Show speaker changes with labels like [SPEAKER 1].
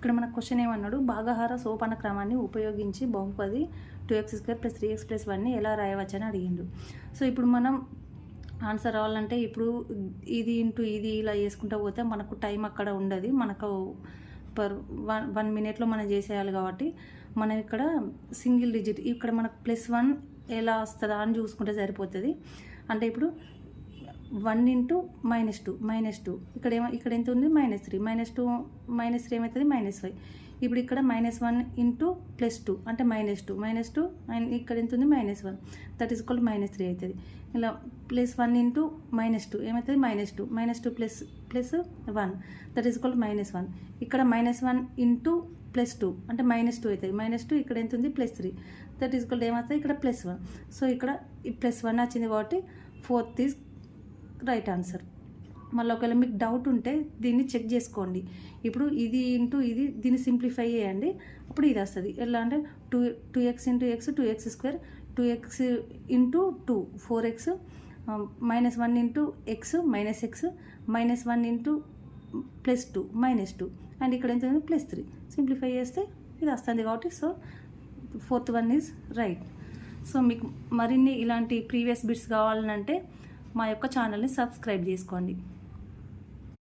[SPEAKER 1] ఇక్కడ మన క్వశ్చన్ ఏమన్నాడు, భాగాహార సోపాన క్రమాన్ని ఉపయోగించి బహుపది 2x² + 3x + 1ని ఎలా రాయవచ్చని అడిగిండు. సో ఇప్పుడు మనం ఆన్సర్ రావాలంటే ఇప్పుడు ఇది ఇంటూ ఇది ఇలా చేసుకుంటూ పోతే మనకు టైం అక్కడ ఉండదు, మనకు పర్ 1 మినిట్లో మనం చేసేయాలి. కాబట్టి మనం ఇక్కడ సింగిల్ డిజిట్ ఇక్కడ మనకు +1 ఎలా వస్తుందా అని చూసుకుంటే సరిపోతుంది. అంటే ఇప్పుడు 1 × -2 ఇక్కడ ఎంత ఉంది -3 -3 ఏమవుతుంది -5. ఇప్పుడు ఇక్కడ -1 × +2 అంటే -2 అండ్ ఇక్కడ ఎంత ఉంది -1 దట్ ఈస్ ఈక్వల్ −3 అవుతుంది. ఇలా +1 × -2 ఏమవుతుంది -2 +1 దట్ ఈస్ ఈక్వల్ -1. ఇక్కడ -1 × +2 అంటే -2 అవుతుంది. -2 ఇక్కడ ఎంత ఉంది +3 దట్ ఈస్ ఈక్వల్ ఏమవుతుంది ఇక్కడ +1. సో ఇక్కడ +1 వచ్చింది కాబట్టి 4th ఈజ్ రైట్ ఆన్సర్. మళ్ళీ ఒకవేళ మీకు డౌట్ ఉంటే దీన్ని చెక్ చేసుకోండి. ఇప్పుడు ఇది ఇంటూ ఇది దీన్ని సింప్లిఫై చేయండి, అప్పుడు ఇది వస్తుంది. ఎలా అంటే 2x × x 2x², 2x × 2 4x, -1 × x -x, -1 × +2 -2 and ఇక్కడ ఎంత +3 సింప్లిఫై చేస్తే ఇది వస్తుంది. కాబట్టి so 4th one is right. So మీకు మరిన్ని ఇలాంటి ప్రీవియస్ బిట్స్ కావాలంటే మా యొక్క ఛానల్ని సబ్స్క్రైబ్ చేసుకోండి.